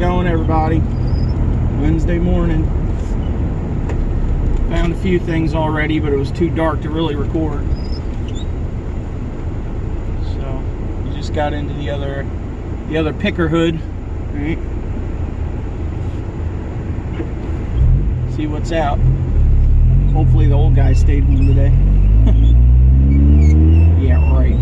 going, everybody? Wednesday morning. Found a few things already, but it was too dark to really record. So we just got into the other picker hood, right? See what's out. Hopefully the old guy stayed home today. Yeah, right.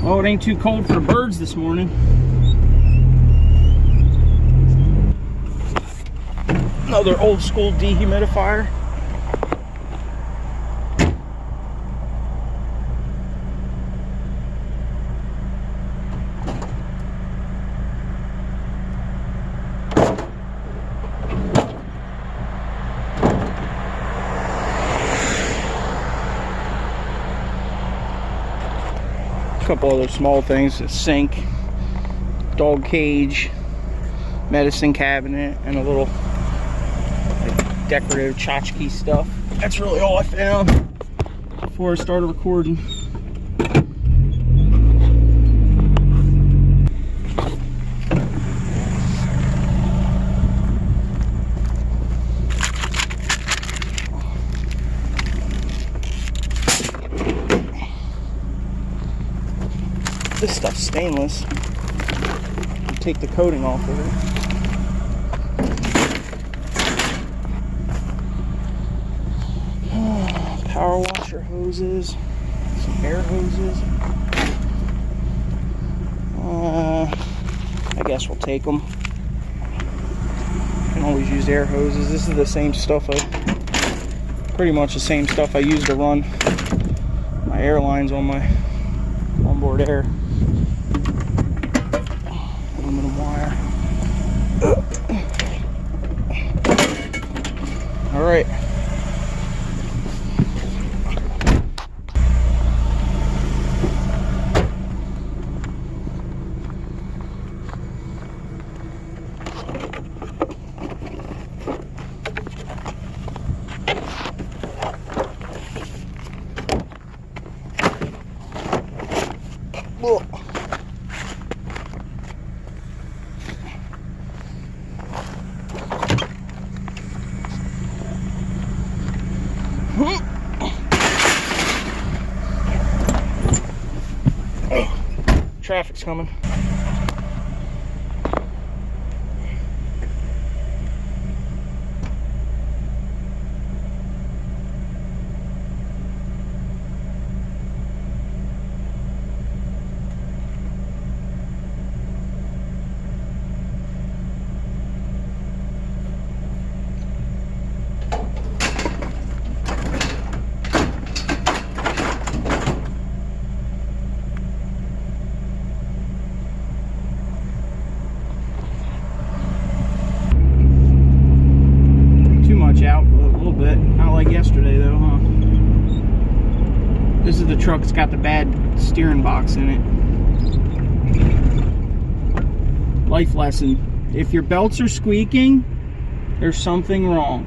Oh, it ain't too cold for birds this morning. Another old school dehumidifier. A couple other small things, a sink, dog cage, medicine cabinet, and a little like, decorative tchotchke stuff. That's really all I found before I started recording. This stuff's stainless. Take the coating off of it. Power washer hoses, some air hoses. I guess we'll take them. Can always use air hoses. This is the same stuff, pretty much the same stuff I use to run my airlines on my onboard air. Aluminum wire. All right. Traffic's coming. Out a little bit, not like yesterday though, huh? This is the truck that's got the bad steering box in it. Life lesson: if your belts are squeaking, there's something wrong.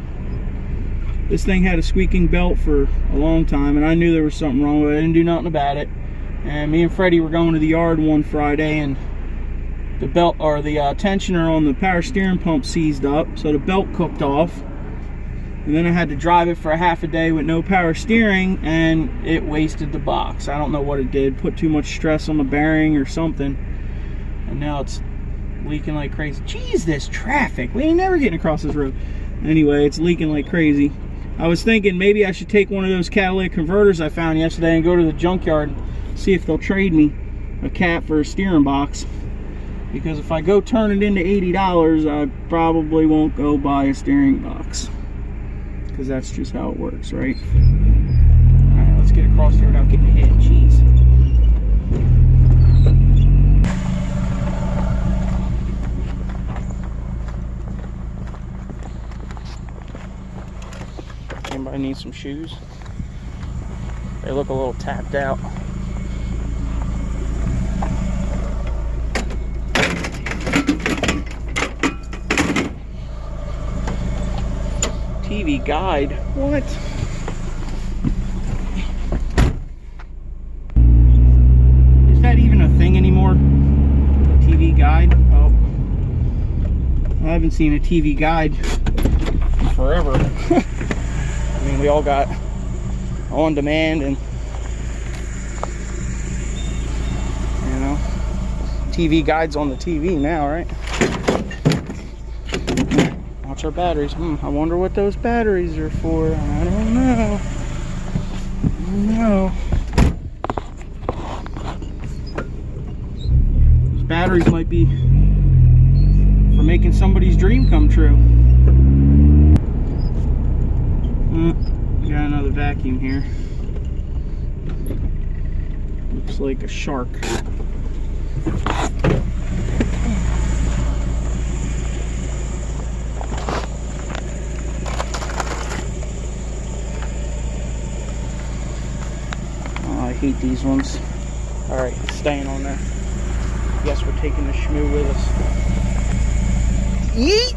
This thing had a squeaking belt for a long time, and I knew there was something wrong, but I didn't do nothing about it. And me and Freddie were going to the yard one Friday, and the belt, or the tensioner on the power steering pump, seized up, so the belt cooked off. And then I had to drive it for a half a day with no power steering, and it wasted the box. I don't know what it did, put too much stress on the bearing or something. and now it's leaking like crazy. Jeez, this traffic. We ain't never getting across this road. Anyway, it's leaking like crazy. I was thinking maybe I should take one of those catalytic converters I found yesterday and go to the junkyard and see if they'll trade me a cat for a steering box. Because if I go turn it into $80, I probably won't go buy a steering box. Because that's just how it works, right? Alright, let's get across here without getting hit. Jeez. Anybody need some shoes? They look a little tapped out. TV guide? What? Is that even a thing anymore? TV guide? Oh, I haven't seen a TV guide in forever. I mean, we all got on demand and, you know, TV guides on the TV now, right? Watch our batteries. I wonder what those batteries are for. I don't know. I don't know. Those batteries might be for making somebody's dream come true. Got another vacuum here. Looks like a shark. Oh, I hate these ones. Alright, staying on there. Guess we're taking the shmoo with us. Yeet!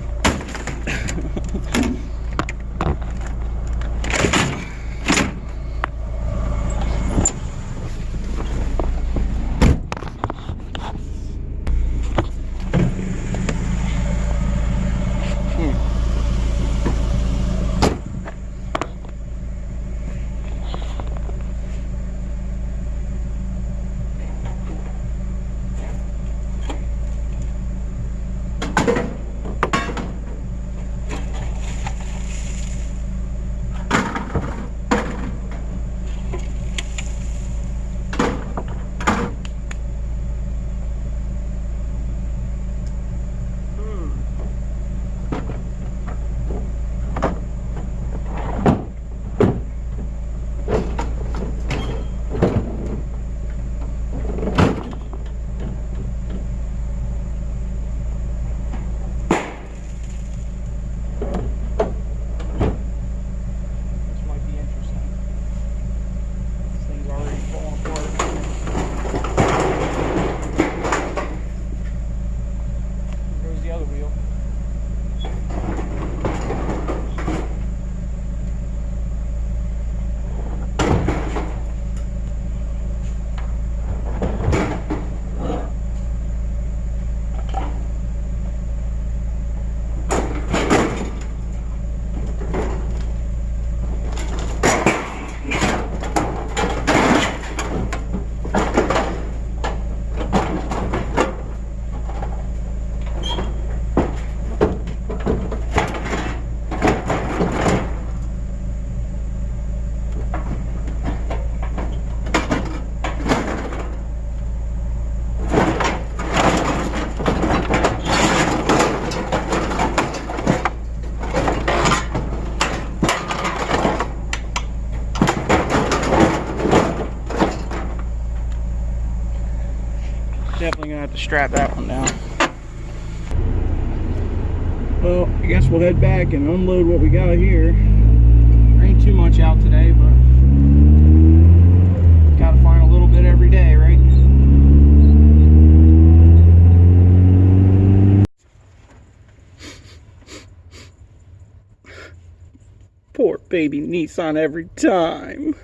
Definitely gonna have to strap that one down. Well, I guess we'll head back and unload what we got here. There ain't too much out today, but gotta find a little bit every day, right? Poor baby Nissan every time.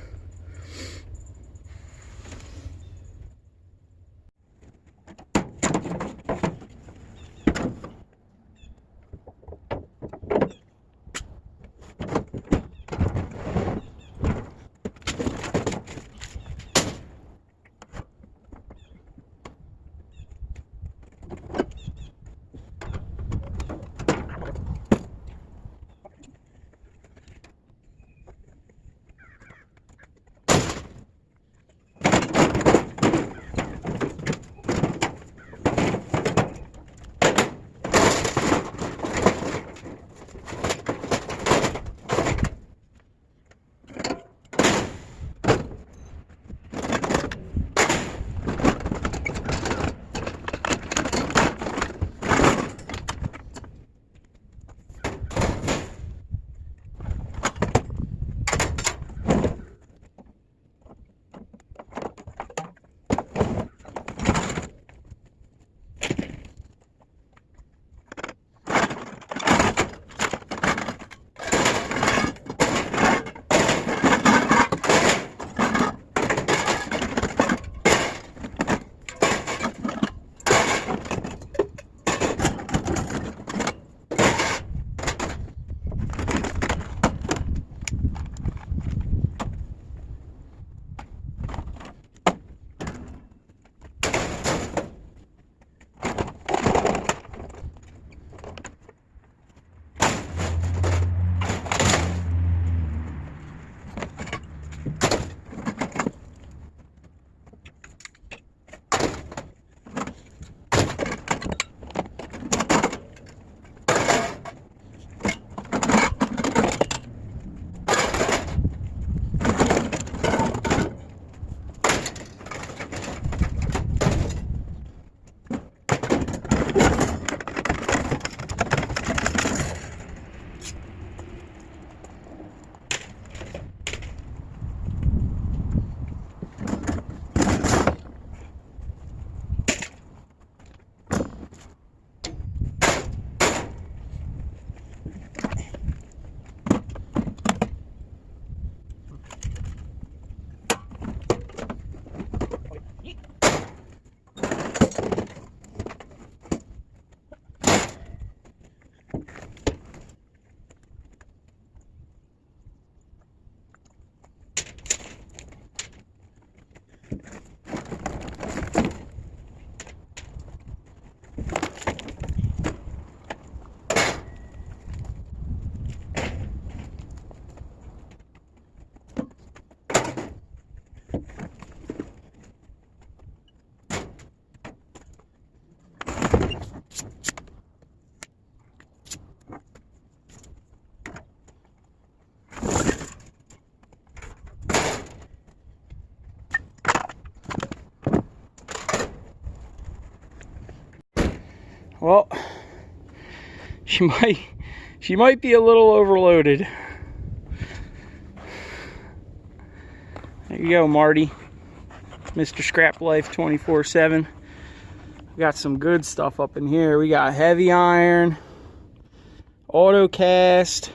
Well, she might be a little overloaded. There you go, Marty. Mr. Scrap Life 24/7. We got some good stuff up in here. We got heavy iron, auto cast,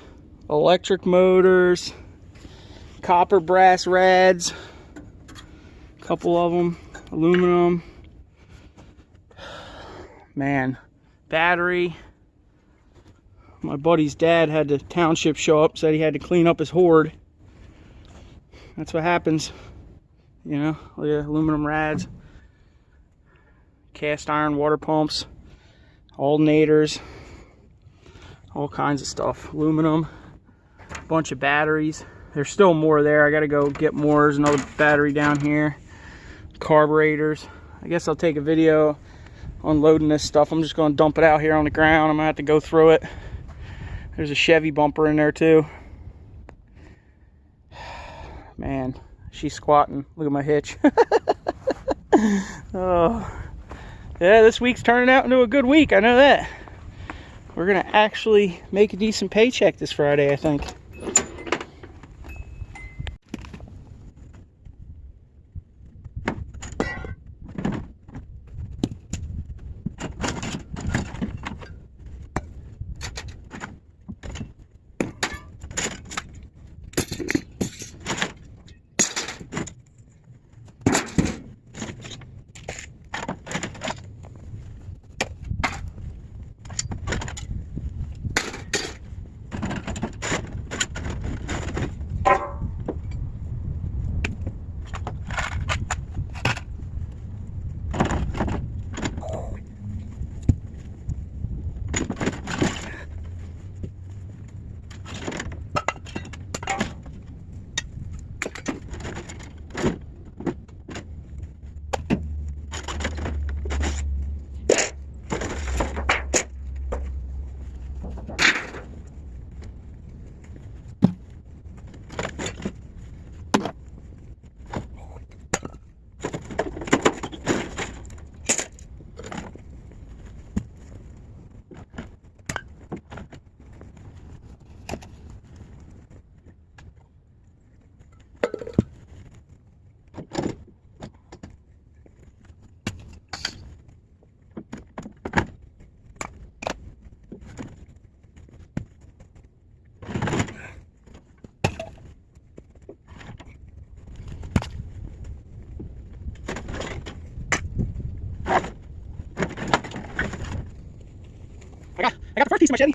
electric motors, copper brass rads, a couple of them, aluminum. Man, battery. My buddy's dad had the township show up, said he had to clean up his hoard. That's what happens, you know. Look at aluminum rads, cast iron water pumps, alternators, all kinds of stuff. Aluminum, a bunch of batteries. There's still more there. I gotta go get more. There's another battery down here. Carburetors. I guess I'll take a video unloading this stuff. I'm just gonna dump it out here on the ground. I'm gonna have to go through it. There's a Chevy bumper in there too. Man, she's squatting. Look at my hitch. Oh, yeah, this week's turning out into a good week. I know that. We're gonna actually make a decent paycheck this Friday, I think. I got the first piece of machete.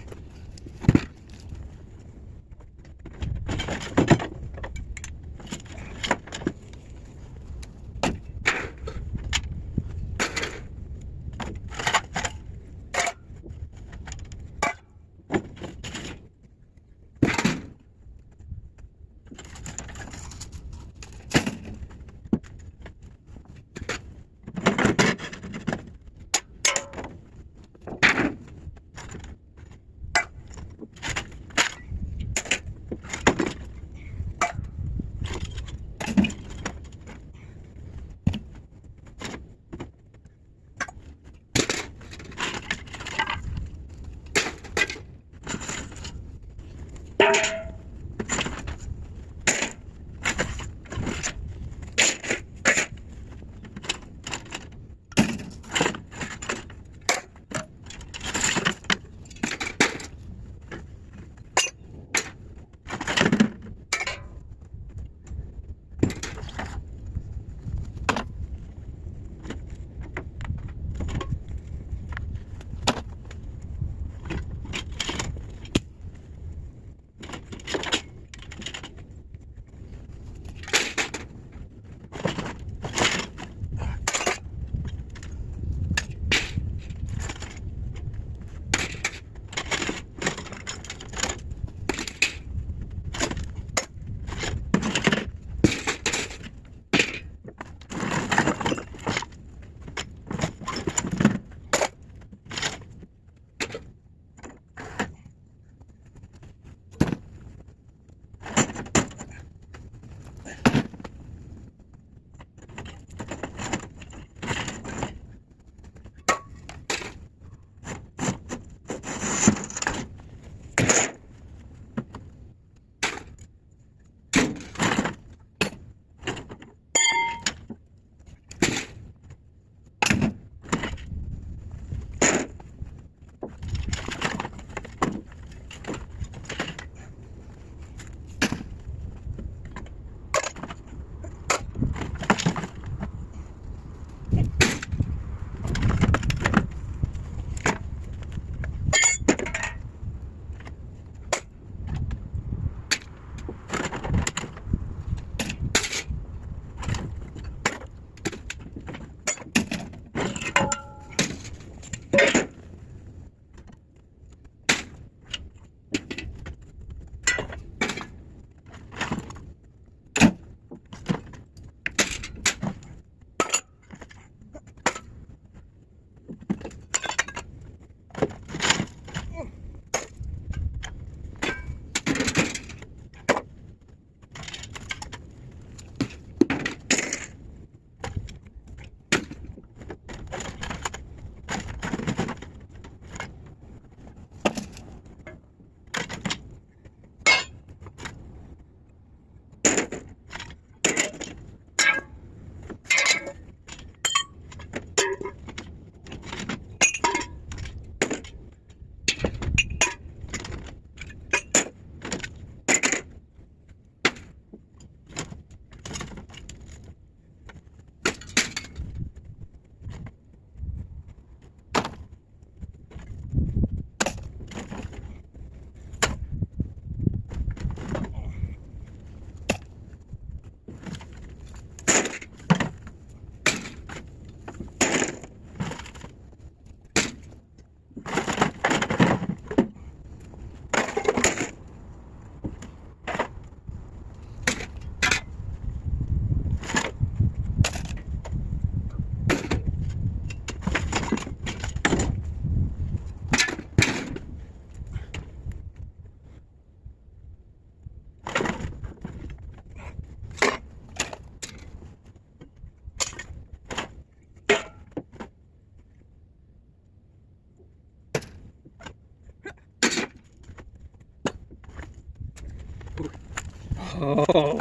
Oh.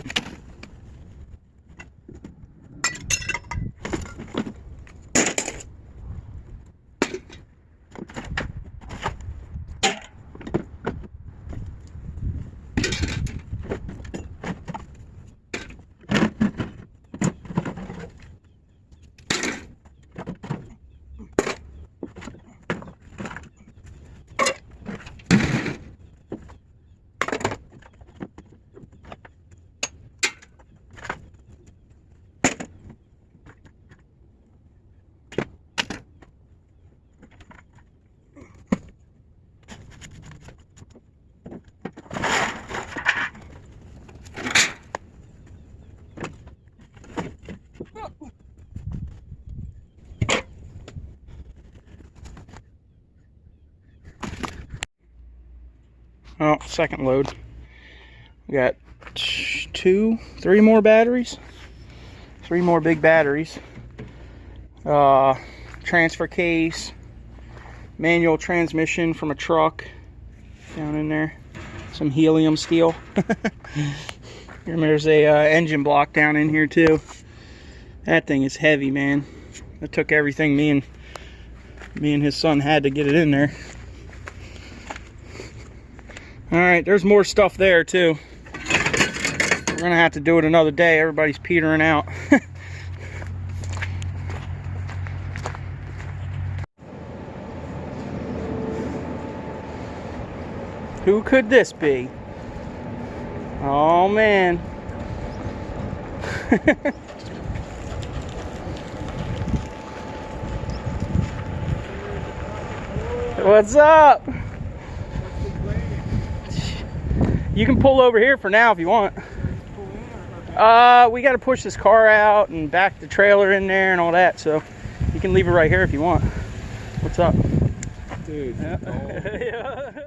Oh, second load. We got 3 more batteries. 3 more big batteries. Transfer case, manual transmission from a truck down in there. Some helium steel. And there's a engine block down in here too. That thing is heavy, man. It took everything me and his son had to get it in there. Alright, there's more stuff there too. We're gonna have to do it another day. Everybody's petering out. Who could this be? Oh man. What's up? You can pull over here for now if you want. We got to push this car out and back the trailer in there and all that, so you can leave it right here if you want. What's up? Dude. Yeah.